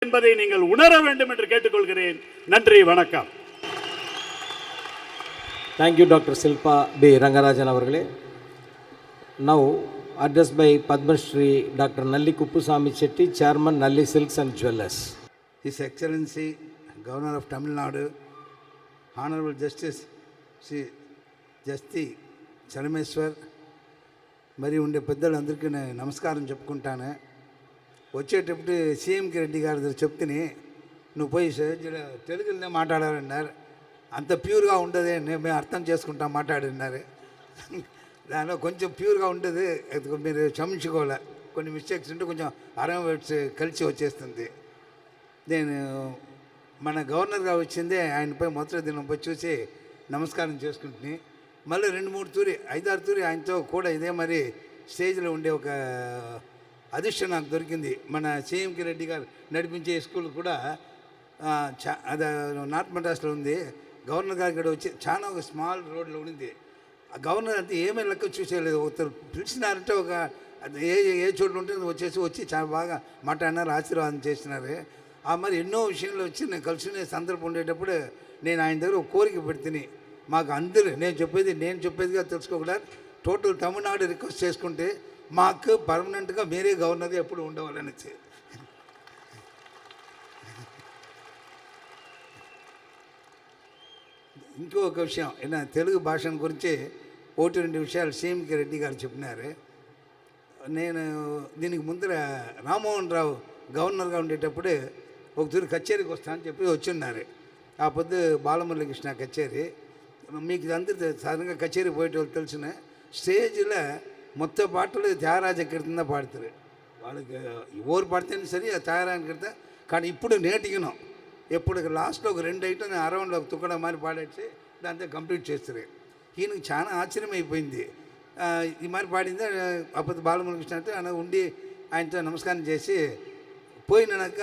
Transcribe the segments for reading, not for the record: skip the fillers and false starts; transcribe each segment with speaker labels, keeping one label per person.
Speaker 1: என்பதை நீங்கள் உணர வேண்டும் என்று கேட்டுக்கொள்கிறேன். நன்றி, வணக்கம்.
Speaker 2: Thank you doctor Shilpa P Rangarajan அவர்களே. Now addressed by Padma Shri Dr. Nalli Kuppusamy Chetty, Chairman Nalli Silks and Jewellers.
Speaker 3: His Excellency Governor of Tamil Nadu, Honorable Justice Sri Jasti Charameswar, మరి ఉండే పెద్దలందరికీ నేను నమస్కారం చెప్పుకుంటాను. వచ్చేటప్పుడు సీఎంకి రెడ్డి గారి దగ్గర చెప్తే నువ్వు పోయి తెలుగులోనే మాట్లాడాలన్నారు. అంత ప్యూర్గా ఉండదు, మేము అర్థం చేసుకుంటాం మాట్లాడినారు. దానిలో కొంచెం ప్యూర్గా ఉంటుంది, మీరు క్షమించుకోలే. కొన్ని మిస్టేక్స్ ఉంటే కొంచెం అరవై వర్డ్స్ కలిసి వచ్చేస్తుంది. నేను మన గవర్నర్గా వచ్చిందే ఆయనపై మొదటి దినం పోయి చూసి నమస్కారం చేసుకుంటుని, మళ్ళీ 2-3 తూరి 5-6 తూరి ఆయనతో కూడా ఇదే మరి స్టేజ్లో ఉండే ఒక అదృష్టం నాకు దొరికింది. మన సీఎంకి రెడ్డి గారు నడిపించే స్కూల్ కూడా అది నార్త్ మద్రాస్లో ఉంది. గవర్నర్ గారి ఇక్కడ వచ్చి చాలా ఒక స్మాల్ రోడ్లో ఉండింది. ఆ గవర్నర్ అంటే ఏమీ లెక్క చూసేయలేదు. ఒకరు పిలిచినారంటే ఒక ఏ చోట్ల ఉంటే వచ్చి చాలా బాగా మాట్లాడినారు, ఆశీర్వాదం చేసినారు. ఆ మరి ఎన్నో విషయంలో వచ్చి నేను కలుసుకునే సందర్భం ఉండేటప్పుడు నేను ఆయన దగ్గర ఒక కోరిక పెడితే, మాకు అందరూ నేను చెప్పేదిగా తెలుసుకోకుండా టోటల్ తమిళనాడు రిక్వెస్ట్ చేసుకుంటే మాకు పర్మనెంట్గా మీరే గవర్నర్గా ఎప్పుడు ఉండవాలని. ఇంకొక విషయం, తెలుగు భాష గురించి 1-2 విషయాలు సీఎంకి రెడ్డి గారు చెప్పినారు. నేను దీనికి ముందర రామ్మోహన్ రావు గవర్నర్గా ఉండేటప్పుడు ఒక తూరి కచేరీకి వస్తానని చెప్పి వచ్చిన్నారు. ఆ పొద్దు బాలమురళీకృష్ణ కచేరీ. మీకు అందరూ సాధారణంగా కచేరీ పోయేటోళ్ళు తెలిసిన స్టేజ్లో మొత్తం పాటలు త్యాగరాజ కీర్తన పాడతారు. వాళ్ళకి ఎవరు పాడితేనే సరే త్యాగరాజ కీర్తన. కానీ ఇప్పుడు నేటికినం ఎప్పుడు లాస్ట్లో ఒక 2 ఐటమ్ అరౌండ్లో ఒక తుక్కడ మారి పాడేసి దాంతో కంప్లీట్ చేస్తారు. ఈయనకు చాలా ఆశ్చర్యం అయిపోయింది. ఈ మరి పాడిందే అప్పుడు బాలమురళీకృష్ణ అంటే ఆయన ఉండి ఆయనతో నమస్కారం చేసి పోయినాక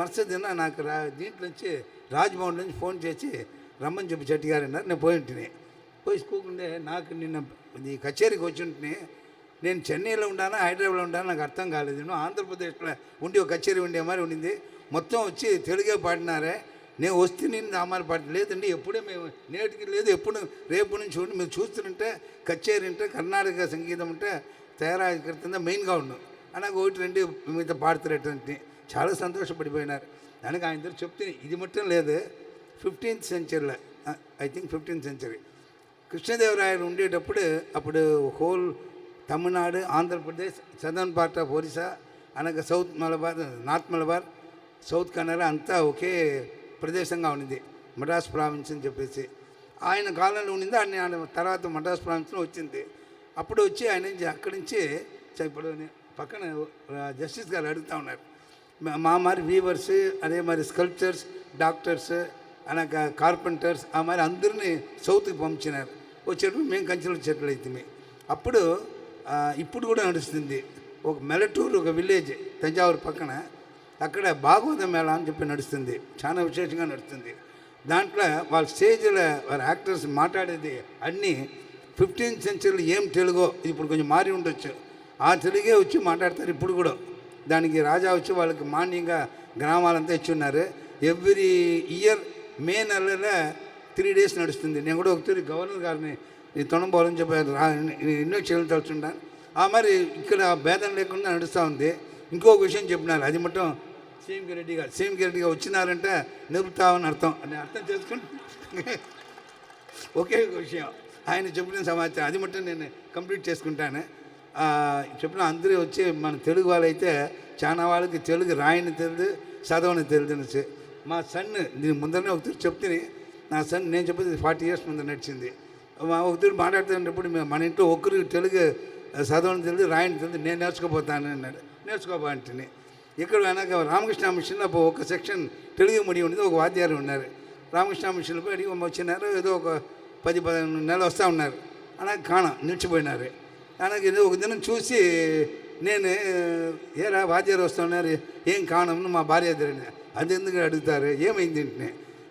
Speaker 3: మరుసటి దిన నాకు దీంట్లో నుంచి రాజ్భవన్ నుంచి ఫోన్ చేసి రమ్మని చెప్పి చెట్టి గారు అన్నారు. నేను పోయింటిని. పోయి స్కూల్కుండే నాకు నిన్న ఈ కచేరీకి వచ్చి ఉంటే నేను చెన్నైలో ఉండానా హైదరాబాద్లో ఉండానా నాకు అర్థం కాలేదు. నేను ఆంధ్రప్రదేశ్లో ఉండి ఒక కచేరీ ఉండే మరి ఉండింది. మొత్తం వచ్చి తెలుగే పాడినారే. నేను వస్తే నేను ఆ మరి పాడి లేదండి, ఎప్పుడే మేము నేటికి లేదు, ఎప్పుడు రేపు నుంచి ఉండి మీరు చూస్తుంటే కచేరీ అంటే కర్ణాటక సంగీతం అంటే త్యాగరాజ కీర్తన మెయిన్గా ఉన్నాం అనగా 1-2 మీతో పాడుతున్నటువంటి చాలా సంతోషపడిపోయినారు. దానికి ఆయన దగ్గర చెప్తే ఇది మొత్తం లేదు. 15th centuryలో I think 15th century Krishnadevarayalu ఉండేటప్పుడు అప్పుడు whole Tamil Nadu, Andhra Pradesh, southern part of Orissa అనగా south Malabar, north Malabar, south Kannada అంతా ఒకే ప్రదేశంగా ఉండింది. మద్రాస్ ప్రావిన్స్ అని చెప్పేసి ఆయన కాలంలో ఉండింది. ఆయన తర్వాత మద్రాస్ ప్రావిన్స్లో వచ్చింది. అప్పుడు వచ్చి ఆయన అక్కడి నుంచి ఇప్పుడు పక్కన జస్టిస్ గారు అడుగుతూ ఉన్నారు, మా మరి వీవర్స్, అదే మరి స్కల్ప్చర్స్, డాక్టర్స్ అనగా కార్పెంటర్స్ ఆ మరి అందరినీ సౌత్కి పంపించినారు. వచ్చేటప్పుడు మేము కంచెలు చెట్లు అవుతుంది. అప్పుడు ఇప్పుడు కూడా నడుస్తుంది. ఒక మెలటూరు ఒక విలేజ్ తంజావూరు పక్కన, అక్కడ భాగవత మేళ అని చెప్పి నడుస్తుంది. చాలా విశేషంగా నడుస్తుంది. దాంట్లో వాళ్ళ స్టేజ్లో వాళ్ళ యాక్టర్స్ మాట్లాడేది అన్నీ 15th century ఏం తెలుగో ఇప్పుడు కొంచెం మారి ఉండొచ్చు, ఆ తెలుగే వచ్చి మాట్లాడతారు ఇప్పుడు కూడా. దానికి రాజా వచ్చి వాళ్ళకి మాన్యంగా గ్రామాలంతా ఇచ్చున్నారు. ఎవ్రీ ఇయర్ మే నెలలో 3 days నడుస్తుంది. నేను కూడా ఒకసారి గవర్నర్ గారిని తొణపోవాలని చెప్పారు, ఎన్నో చేయడం తలుచుంటాను. ఆ మరి ఇక్కడ భేదం లేకుండా నడుస్తూ ఉంది. ఇంకొక విషయం చెప్పినారు, అది మొత్తం సీఎంకి రెడ్డి గారు వచ్చినారంటే నిలుపుతామని అర్థం చేసుకుని ఒకే విషయం ఆయన చెప్పిన సమాచారం అది మొత్తం నేను కంప్లీట్ చేసుకుంటాను. చెప్పిన అందరూ వచ్చి మన తెలుగు వాళ్ళైతే చాలా వాళ్ళకి తెలుగు రాయని తెలియదు, చదవని తెలియదు. మా సన్ దీని ముందరనే ఒకసారి చెప్తే, నా సన్ నేను చెప్పేది 40 years ముందు నడిచింది. ఒకసారి మాట్లాడుతున్నప్పుడు మన ఇంట్లో ఒకరు తెలుగు చదవని తెలియదు, రాయని తెలియదు, నేను నేర్చుకోపోతాను అన్నాడు. నేర్చుకోబోంటిని. ఇక్కడ వెనక రామకృష్ణ మిషన్లో ఒక సెక్షన్ తెలుగు మీడియం ఉండేది. ఒక వాద్యాలు ఉన్నారు. రామకృష్ణ మిషన్లో పోయి అడిగి వచ్చినారు. ఏదో ఒక 10-15 నెలలు వస్తూ ఉన్నారు. అలాగే కాణం నిలిచిపోయినారు. అలాగే ఏదో ఒక దినం చూసి నేను ఏరా వాద్యాలు వస్తూ ఉన్నారు, ఏం కాణంను మా భార్య ఎదురని. అది ఎందుకు అడుగుతారు, ఏమైంది ఇంటిని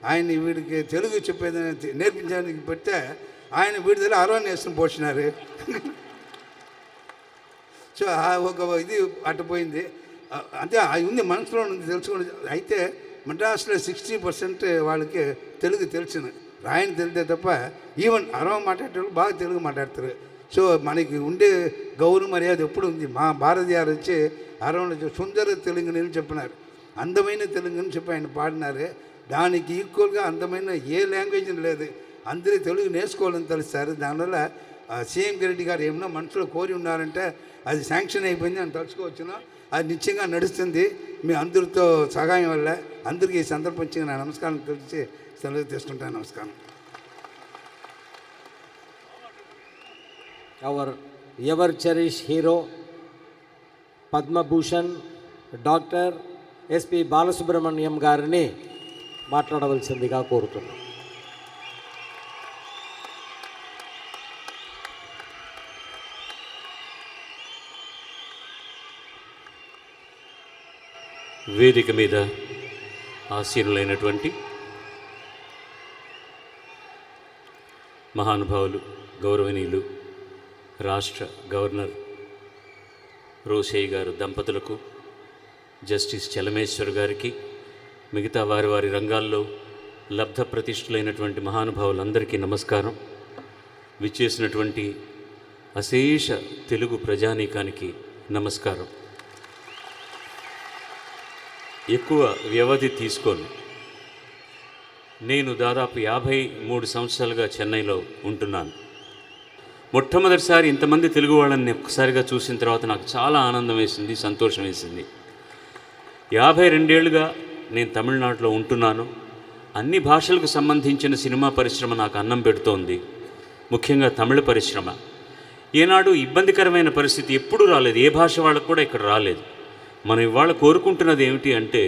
Speaker 3: ఆయన వీడికి తెలుగు చెప్పేది నేర్పించడానికి పెడితే ఆయన వీడి దగ్గర అరవై పోసినారు. సో ఒక ఇది అట్టుపోయింది. అంటే అది ఉంది, మనసులో ఉంది, తెలుసుకుని. అయితే మద్రాసులో 60% వాళ్ళకి తెలుగు తెలుసును, రాయని తెలితే తప్ప. ఈవెన్ అరవ మాట్లాడేటప్పుడు బాగా తెలుగు మాట్లాడతారు. సో మనకి ఉండే గౌరవ మర్యాద ఎప్పుడు ఉంది. మా భారతి గారు వచ్చి అరవలో సుందర తెలుగుని చెప్పినారు, అందమైన తెలుగుని చెప్పి ఆయన పాడినారు. దానికి ఈక్వల్గా అందమైన ఏ లాంగ్వేజ్ లేదు. అందరూ తెలుగు నేర్చుకోవాలని తెలుస్తారు. దానివల్ల సీఎం రెడ్డి గారు ఏమన్నా మనసులో కోరి ఉన్నారంటే అది శాంక్షన్ అయిపోయింది అని తలుచుకోవచ్చును. అది నిశ్చయంగా నడుస్తుంది మీ అందరితో సహాయం వల్ల. అందరికీ ఈ సందర్భం వచ్చి నా నమస్కారం తెలిసి సెలవు తీసుకుంటాను. నమస్కారం.
Speaker 2: Our ever cherish hero Padma Bhushan doctor S P Balasubrahmanyam గారిని మాట్లాడవలసిందిగా కోరుతున్నాం.
Speaker 4: వేదిక మీద ఆసీనులైనటువంటి మహానుభావులు, గౌరవనీయులు రాష్ట్ర గవర్నర్ రోషయ్య గారు దంపతులకు, జస్టిస్ చలమేశ్వర్ గారికి, మిగతా వారి వారి రంగాల్లో లబ్ధ ప్రతిష్ఠులైనటువంటి మహానుభావులందరికీ నమస్కారం. విచ్చేసినటువంటి అశేష తెలుగు ప్రజానీకానికి నమస్కారం. ఎక్కువ వ్యవధి తీసుకోను. నేను దాదాపు 53 సంవత్సరాలుగా చెన్నైలో ఉంటున్నాను. మొట్టమొదటిసారి ఇంతమంది తెలుగు వాళ్ళని ఒక్కసారిగా చూసిన తర్వాత నాకు చాలా ఆనందం వేసింది, సంతోషం వేసింది. 52 ఏళ్ళుగా నేను తమిళనాడులో ఉంటున్నాను. అన్ని భాషలకు సంబంధించిన సినిమా పరిశ్రమ నాకు అన్నం పెడుతోంది, ముఖ్యంగా తమిళ పరిశ్రమ. ఏనాడు ఇబ్బందికరమైన పరిస్థితి ఎప్పుడూ రాలేదు, ఏ భాష వాళ్ళకు కూడా ఇక్కడ రాలేదు. మనం ఇవాళ కోరుకుంటున్నది ఏమిటి అంటే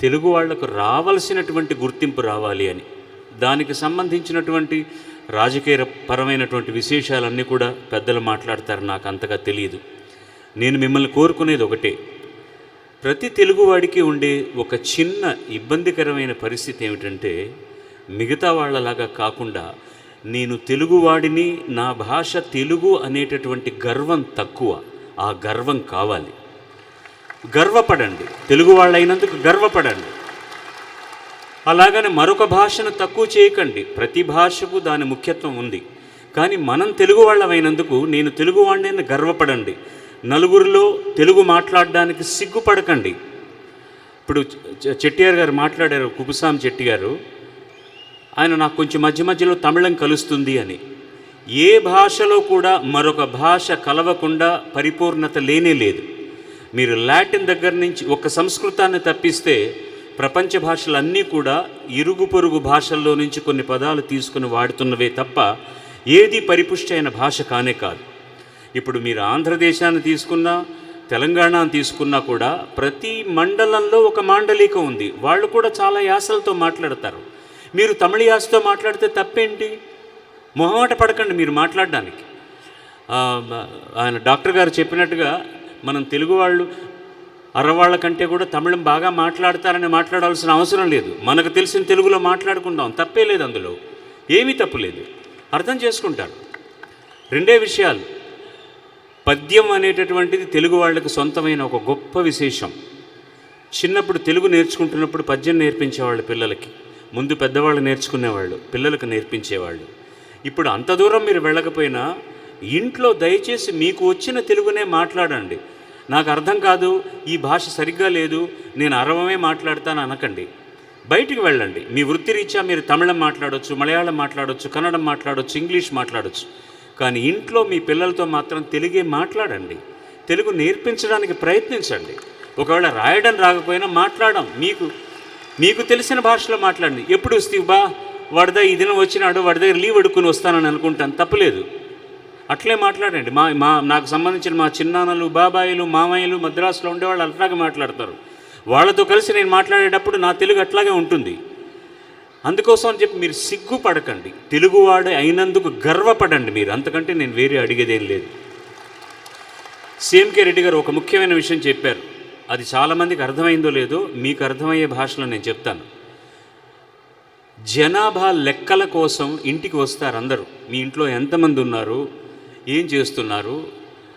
Speaker 4: తెలుగు వాళ్లకు రావాల్సినటువంటి గుర్తింపు రావాలి అని. దానికి సంబంధించినటువంటి రాజకీయ పరమైనటువంటి విశేషాలన్నీ కూడా పెద్దలు మాట్లాడతారు, నాకు అంతగా తెలియదు. నేను మిమ్మల్ని కోరుకునేది ఒకటే, ప్రతి తెలుగువాడికి ఉండే ఒక చిన్న ఇబ్బందికరమైన పరిస్థితి ఏమిటంటే మిగతా వాళ్ళలాగా కాకుండా నేను తెలుగువాడిని, నా భాష తెలుగు అనేటటువంటి గర్వం తక్కువ. ఆ గర్వం కావాలి. గర్వపడండి, తెలుగు వాళ్ళైనందుకు గర్వపడండి. అలాగని మరొక భాషను తక్కువ చేయకండి. ప్రతి భాషకు దాని ముఖ్యత్వం ఉంది. కానీ మనం తెలుగు వాళ్ళమైనందుకు నేను తెలుగువాడిని గర్వపడండి. నలుగురిలో తెలుగు మాట్లాడడానికి సిగ్గుపడకండి. ఇప్పుడు చెట్టియార్ గారు మాట్లాడారు, కుపుసామి చెట్టి గారు, ఆయన నాకు కొంచెం మధ్య మధ్యలో తమిళం కలుస్తుంది అని. ఏ భాషలో కూడా మరొక భాష కలవకుండా పరిపూర్ణత లేనే లేదు. మీరు లాటిన్ దగ్గర నుంచి ఒక సంస్కృతాన్ని తప్పిస్తే ప్రపంచ భాషలన్నీ కూడా ఇరుగు పొరుగు భాషల్లో నుంచి కొన్ని పదాలు తీసుకుని వాడుతున్నవే తప్ప ఏది పరిపుష్టి అయిన భాష కానే కాదు. ఇప్పుడు మీరు ఆంధ్రదేశాన్ని తీసుకున్నా, తెలంగాణను తీసుకున్నా కూడా ప్రతి మండలంలో ఒక మాండలికం ఉంది. వాళ్ళు కూడా చాలా యాసలతో మాట్లాడతారు. మీరు తమిళ యాసతో మాట్లాడితే తప్పేంటి? మొహమాట పడకండి మీరు మాట్లాడడానికి. ఆయన డాక్టర్ గారు చెప్పినట్టుగా మనం తెలుగు వాళ్ళు అరవాళ్ళ కంటే కూడా తమిళం బాగా మాట్లాడతారని మాట్లాడాల్సిన అవసరం లేదు. మనకు తెలిసిన తెలుగులో మాట్లాడుకుందాం, తప్పే లేదు, అందులో ఏమీ తప్పు లేదు, అర్థం చేసుకుంటారు. రెండే విషయాలు, పద్యం అనేటటువంటిది తెలుగు వాళ్ళకి సొంతమైన ఒక గొప్ప విశేషం. చిన్నప్పుడు తెలుగు నేర్చుకుంటున్నప్పుడు పద్యం నేర్పించేవాళ్ళు పిల్లలకి. ముందు పెద్దవాళ్ళు నేర్చుకునేవాళ్ళు, పిల్లలకు నేర్పించేవాళ్ళు. ఇప్పుడు అంత దూరం మీరు వెళ్ళకపోయినా ఇంట్లో దయచేసి మీకు వచ్చిన తెలుగునే మాట్లాడండి. నాకు అర్థం కాదు, ఈ భాష సరిగ్గా లేదు, నేను అరవమే మాట్లాడతాను అనకండి. బయటికి వెళ్ళండి. మీ వృత్తిరీత్యా మీరు తమిళం మాట్లాడవచ్చు, మలయాళం మాట్లాడవచ్చు, కన్నడం మాట్లాడవచ్చు, ఇంగ్లీష్ మాట్లాడవచ్చు. కానీ ఇంట్లో మీ పిల్లలతో మాత్రం తెలుగే మాట్లాడండి. తెలుగు నేర్పించడానికి ప్రయత్నించండి. ఒకవేళ రాయడం రాకపోయినా మాట్లాడడం, మీకు తెలిసిన భాషలో మాట్లాడండి. ఎప్పుడు వస్తీవి బా, వాడిదా ఈ దినం వచ్చినాడు, వాడి దగ్గర లీవ్ అడుక్కుని వస్తానని అనుకుంటాను, తప్పులేదు. అట్లే మాట్లాడండి. నాకు సంబంధించిన మా చిన్నాన్నలు, బాబాయిలు, మామయ్యలు మద్రాసులో ఉండేవాళ్ళు అట్లాగే మాట్లాడతారు. వాళ్ళతో కలిసి నేను మాట్లాడేటప్పుడు నా తెలుగు అట్లాగే ఉంటుంది. అందుకోసం అని చెప్పి మీరు సిగ్గుపడకండి, తెలుగువాడు అయినందుకు గర్వపడండి మీరు. అంతకంటే నేను వేరే అడిగేదేం లేదు. సీఎంకే రెడ్డి గారు ఒక ముఖ్యమైన విషయం చెప్పారు. అది చాలామందికి అర్థమైందో లేదో, మీకు అర్థమయ్యే భాషలో నేను చెప్తాను. జనాభా లెక్కల కోసం ఇంటికి వస్తారు అందరూ. మీ ఇంట్లో ఎంతమంది ఉన్నారు, ఏం చేస్తున్నారు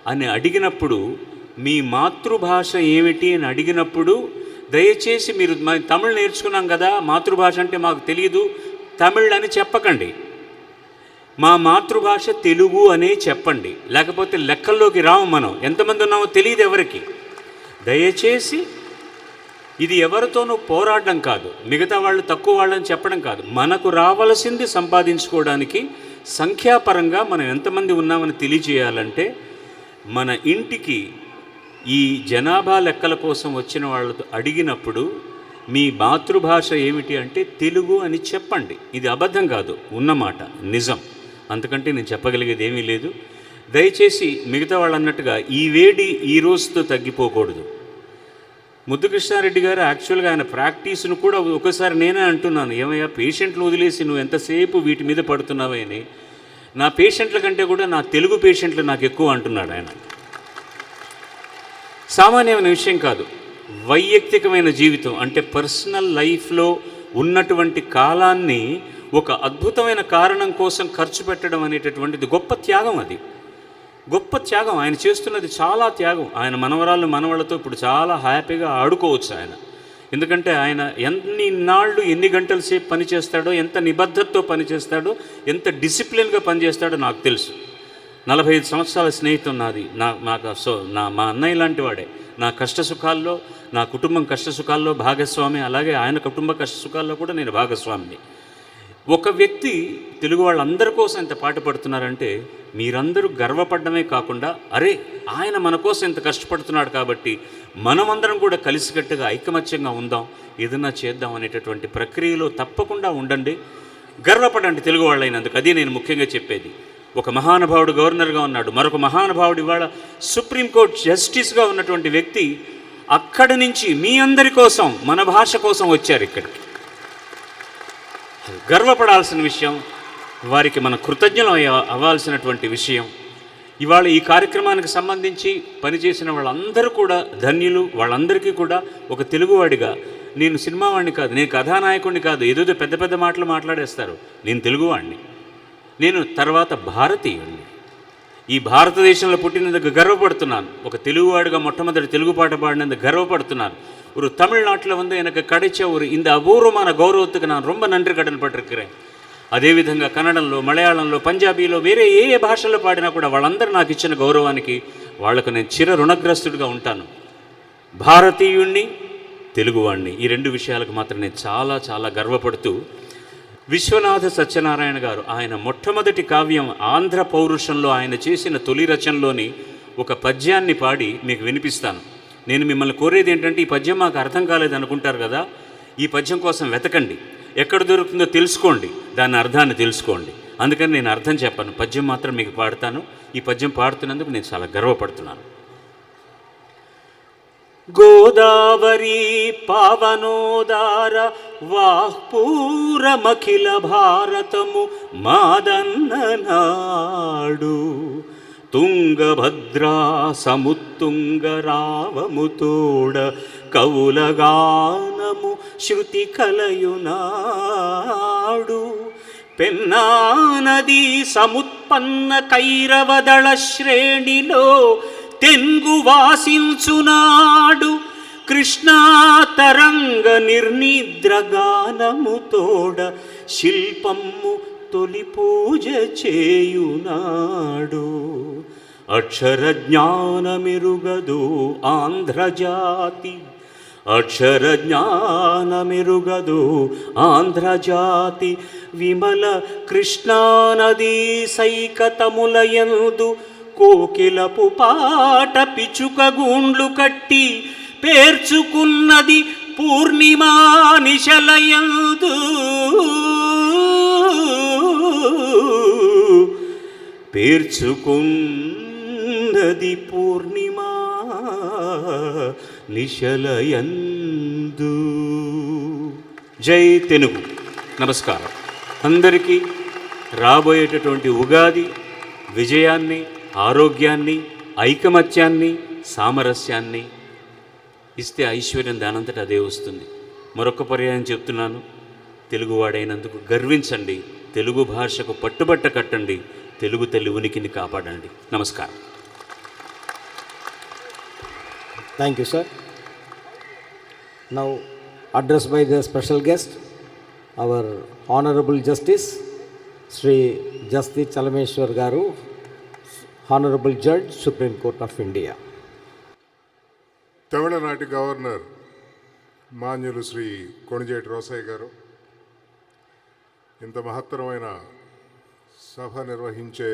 Speaker 4: అని అడిగినప్పుడు మీ మాతృభాష ఏమిటి అని అడిగినప్పుడు దయచేసి మీరు తమిళ్ నేర్చుకున్నాం కదా, మాతృభాష అంటే మాకు తెలియదు తమిళ్ అని చెప్పకండి. మా మాతృభాష తెలుగు అనే చెప్పండి. లేకపోతే లెక్కల్లోకి రాము. మనం ఎంతమంది ఉన్నామో తెలియదు ఎవరికి. దయచేసి ఇది ఎవరితోనూ పోరాడడం కాదు, మిగతా వాళ్ళు తక్కువ వాళ్ళని చెప్పడం కాదు. మనకు రావలసింది సంపాదించుకోవడానికి సంఖ్యాపరంగా మనం ఎంతమంది ఉన్నామని తెలియజేయాలంటే మన ఇంటికి ఈ జనాభా లెక్కల కోసం వచ్చిన వాళ్ళతో అడిగినప్పుడు మీ మాతృభాష ఏమిటి అంటే తెలుగు అని చెప్పండి. ఇది అబద్ధం కాదు, ఉన్నమాట, నిజం. అంతకంటే నేను చెప్పగలిగేది ఏమీ లేదు. దయచేసి మిగతా వాళ్ళు అన్నట్టుగా ఈ వేడి ఈ రోజుతో తగ్గిపోకూడదు. ముద్దు కృష్ణారెడ్డి గారు యాక్చువల్గా ఆయన ప్రాక్టీస్ను కూడా ఒకసారి నేనే అంటున్నాను, ఏమయ్యా పేషెంట్లు వదిలేసి నువ్వు ఎంతసేపు వీటి మీద పడుతున్నావని. నా పేషెంట్ల కంటే కూడా నా తెలుగు పేషెంట్లు నాకు ఎక్కువ అంటున్నాడు ఆయన. సామాన్యమైన విషయం కాదు. వైయక్తికమైన జీవితం అంటే పర్సనల్ లైఫ్లో ఉన్నటువంటి కాలాన్ని ఒక అద్భుతమైన కారణం కోసం ఖర్చు పెట్టడం అనేటటువంటిది గొప్ప త్యాగం. అది గొప్ప త్యాగం. ఆయన చేస్తున్నది చాలా త్యాగం. ఆయన మనవరాళ్ళతో ఇప్పుడు చాలా హ్యాపీగా ఆడుకోవచ్చు ఆయన. ఎందుకంటే ఆయన ఎన్ని గంటల సేపు పనిచేస్తాడో, ఎంత నిబద్ధతతో పనిచేస్తాడో, ఎంత డిసిప్లిన్గా పనిచేస్తాడో నాకు తెలుసు. 45 సంవత్సరాల స్నేహితం నాది. మా అన్నయ్య లాంటి వాడే. నా కష్టసుఖాల్లో, నా కుటుంబం కష్టసుఖాల్లో భాగస్వామి, అలాగే ఆయన కుటుంబ కష్టసుఖాల్లో కూడా నేను భాగస్వామిని. ఒక వ్యక్తి తెలుగు వాళ్ళందరి కోసం ఎంత పాటుపడుతున్నారంటే మీరందరూ గర్వపడమే కాకుండా, అరే ఆయన మన కోసం ఎంత కష్టపడుతున్నాడు కాబట్టి మనమందరం కూడా కలిసికట్టుగా ఐకమత్యంగా ఉందాం, ఏదన్నా చేద్దాం అనేటటువంటి ప్రక్రియలో తప్పకుండా ఉండండి. గర్వపడండి తెలుగు వాళ్ళైనందుకు. అది నేను ముఖ్యంగా చెప్పేది. ఒక మహానుభావుడు గవర్నర్గా ఉన్నాడు, మరొక మహానుభావుడు ఇవాళ సుప్రీంకోర్టు జస్టిస్గా ఉన్నటువంటి వ్యక్తి అక్కడి నుంచి మీ అందరి కోసం, మన భాష కోసం వచ్చారు ఇక్కడికి. గర్వపడాల్సిన విషయం, వారికి మన కృతజ్ఞులు అవ్వాల్సినటువంటి విషయం. ఇవాళ ఈ కార్యక్రమానికి సంబంధించి పనిచేసిన వాళ్ళందరూ కూడా ధన్యులు. వాళ్ళందరికీ కూడా ఒక తెలుగువాడిగా, నేను సినిమావాడిని కాదు, నేను కథానాయకుడిని కాదు, ఏదో పెద్ద పెద్ద మాటలు మాట్లాడేస్తారు. నేను తెలుగువాడిని, నేను తర్వాత భారతీయుడిని. ఈ భారతదేశంలో పుట్టినందుకు గర్వపడుతున్నాను. ఒక తెలుగువాడిగా మొట్టమొదటి తెలుగు పాట పాడినందుకు గర్వపడుతున్నాను. ஒரு தமிழ்நாட்டில் வந்து எனக்கு கிடைச்ச ஒரு இந்த அபூர்வமான கௌரவத்துக்கு நான் ரொம்ப நன்றி கடன் పట్టిருக்கிறேன். అదేవిధంగా కన్నడంలో, మలయాళంలో, పంజాబీలో, వేరే ఏ భాషల్లో పాడినా కూడా వాళ్ళందరూ నాకు ఇచ్చిన గౌరవానికి వాళ్లకు నేను చిర రుణగ్రస్తుడిగా ఉంటాను. భారతీయుణ్ణి, తెలుగువాణ్ణి, ఈ రెండు విషయాలకు మాత్రం నేను చాలా చాలా గర్వపడుతూ, విశ్వనాథ సత్యనారాయణ గారు ఆయన మొట్టమొదటి కావ్యం ఆంధ్ర పౌరుషంలో ఆయన చేసిన తొలి రచనలోని ఒక పద్యాన్ని పాడి మీకు వినిపిస్తాను. నేను మిమ్మల్ని కోరేది ఏంటంటే, ఈ పద్యం మాకు అర్థం కాలేదు అనుకుంటారు కదా, ఈ పద్యం కోసం వెతకండి, ఎక్కడ దొరుకుతుందో తెలుసుకోండి, దాని అర్థాన్ని తెలుసుకోండి. అందుకని నేను అర్థం చెప్పాను, పద్యం మాత్రం మీకు పాడతాను. ఈ పద్యం పాడుతున్నందుకు నేను చాలా గర్వపడుతున్నాను. గోదావరి పావనోదార వాహ్పూరమఖిల భారతము మాదన్ననాడు, తుంగభద్రా సముత్తుంగ రావముతోడ కవులగానము శృతి కలయునాడు, పెన్నానది సముత్పన్న కైరవదళ శ్రేణిలో తెంగు వాసించునాడు, కృష్ణా తరంగ నిర్నిద్రగానముతోడ శిల్పము తొలి పూజ చేయునాడు, అక్షర జ్ఞానమెరుగదు ఆంధ్రజాతి, అక్షర జ్ఞానమెరుగదు ఆంధ్రజాతి, విమల కృష్ణానదీ సైకతములయందు కోకిలపు పాట పిచుక గూండ్లు కట్టి పేర్చుకున్నది పూర్ణిమా నిశలయందు, పేర్చుకున్నది పూర్ణిమా నిశలయందు. జై తెలుగు. నమస్కారం. అందరికీ రాబోయేటటువంటి ఉగాది విజయాన్ని, ఆరోగ్యాన్ని, ఐకమత్యాన్ని, సామరస్యాన్ని ఇస్తే ఐశ్వర్యం దానంతట అదే వస్తుంది. మరొక పర్యాయం చెప్తున్నాను, తెలుగువాడైనందుకు గర్వించండి, తెలుగు భాషకు పట్టుబట్ట కట్టండి, తెలుగు తల్లి ఉనికిని కాపాడండి. నమస్కారం.
Speaker 2: Thank you, sir. Now, addressed by the special guest, our Honorable Justice, Sri Jasti Chalameshwar Garu, Honorable Judge, Supreme Court of India.
Speaker 5: తమిళనాటి గవర్నర్ మాన్యులు శ్రీ కొణిజేటి రోసయ్య గారు, ఇంత మహత్తరమైన సభ నిర్వహించే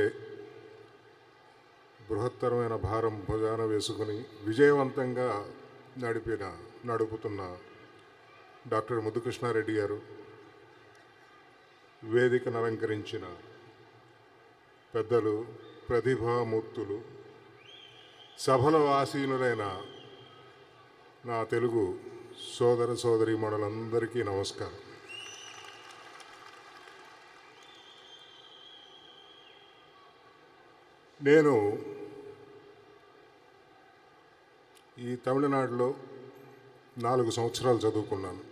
Speaker 5: బృహత్తరమైన భారం భుజాన వేసుకుని విజయవంతంగా నడుపుతున్న డాక్టర్ ముద్దుకృష్ణారెడ్డి గారు, వేదికను అలంకరించిన పెద్దలు, ప్రతిభామూర్తులు, సభలో ఆసీనులైన నా తెలుగు సోదర సోదరీమణులందరికీ నమస్కారం. నేను ఈ తమిళనాడులో 4 సంవత్సరాలు చదువుకున్నాను.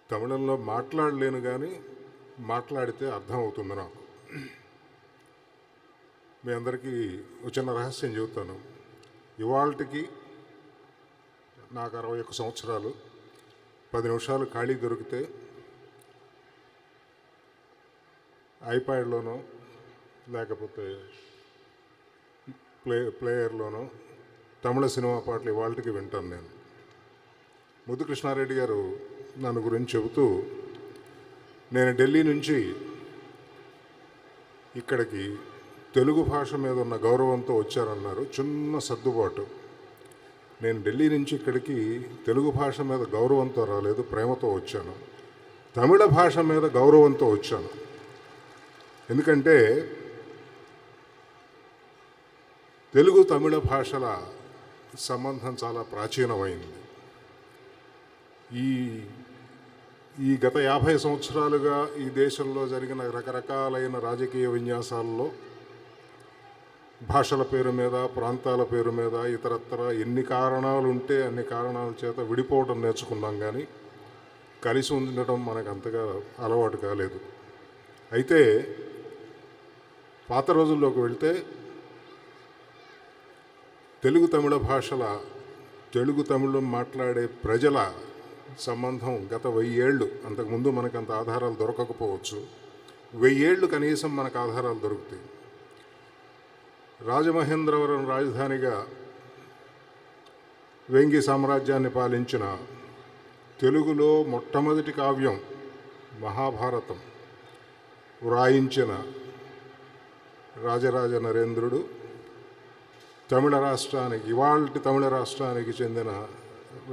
Speaker 5: తమిళంలో మాట్లాడలేను, కానీ మాట్లాడితే అర్థమవుతుంది నాకు. మీ అందరికీ ఒక చిన్న రహస్యం చెబుతాను. ఇవాళకి నాకు 61 సంవత్సరాలు. 10 నిమిషాలు ఖాళీ దొరికితే ఐప్యాడ్లోనో లేకపోతే ప్లేయర్లోనో తమిళ సినిమా పాటలు ఇవాళకి వింటాను నేను. ముద్దుకృష్ణారెడ్డి గారు నన్ను గురించి చెబుతూ, నేను ఢిల్లీ నుంచి ఇక్కడికి తెలుగు భాష మీద ఉన్న గౌరవంతో వచ్చారన్నారు. చిన్న సర్దుబాటు. నేను ఢిల్లీ నుంచి ఇక్కడికి తెలుగు భాష మీద గౌరవంతో రాలేదు, ప్రేమతో వచ్చాను. తమిళ భాష మీద గౌరవంతో వచ్చాను. ఎందుకంటే తెలుగు తమిళ భాషల సంబంధం చాలా ప్రాచీనమైంది. ఈ గత 50 సంవత్సరాలుగా ఈ దేశంలో జరిగిన రకరకాలైన రాజకీయ విన్యాసాల్లో భాషల పేరు మీద, ప్రాంతాల పేరు మీద, ఇతరత్ర ఎన్ని కారణాలు ఉంటే అన్ని కారణాల చేత విడిపోవడం నేర్చుకున్నాం, కానీ కలిసి ఉండటం మనకు అంతగా అలవాటు కాలేదు. అయితే పాత రోజుల్లోకి వెళ్తే తెలుగు తమిళ భాషల, తెలుగు తమిళం మాట్లాడే ప్రజల సంబంధం గత 1000 ఏళ్ళు, అంతకుముందు మనకు అంత ఆధారాలు దొరకకపోవచ్చు, 1000 ఏళ్ళు కనీసం మనకు ఆధారాలు దొరుకుతాయి. రాజమహేంద్రవరం రాజధానిగా వేంగి సామ్రాజ్యాన్ని పాలించిన తెలుగులో మొట్టమొదటి కావ్యం మహాభారతం వ్రాయించిన రాజరాజ నరేంద్రుడు తమిళ రాష్ట్రానికి, ఇవాల్టి తమిళ రాష్ట్రానికి చెందిన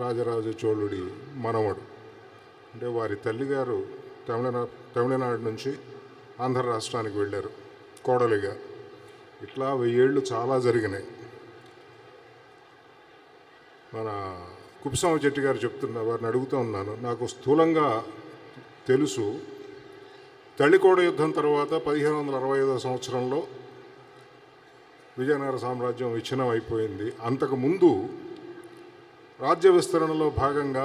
Speaker 5: రాజరాజ చోళుడి మనవడు. అంటే వారి తల్లిగారు తమిళనాడు నుంచి ఆంధ్ర రాష్ట్రానికి వెళ్ళారు కోడలిగా. ఇట్లా 1000 ఏళ్ళు చాలా జరిగినాయి. మన కుప్పిస్వామి చెట్టి గారు చెప్తున్న, వారిని అడుగుతూ ఉన్నాను. నాకు స్థూలంగా తెలుసు, తళికోట యుద్ధం తర్వాత 1565 సంవత్సరంలో విజయనగర సామ్రాజ్యం విచ్ఛిన్నం అయిపోయింది. అంతకుముందు రాజ్య విస్తరణలో భాగంగా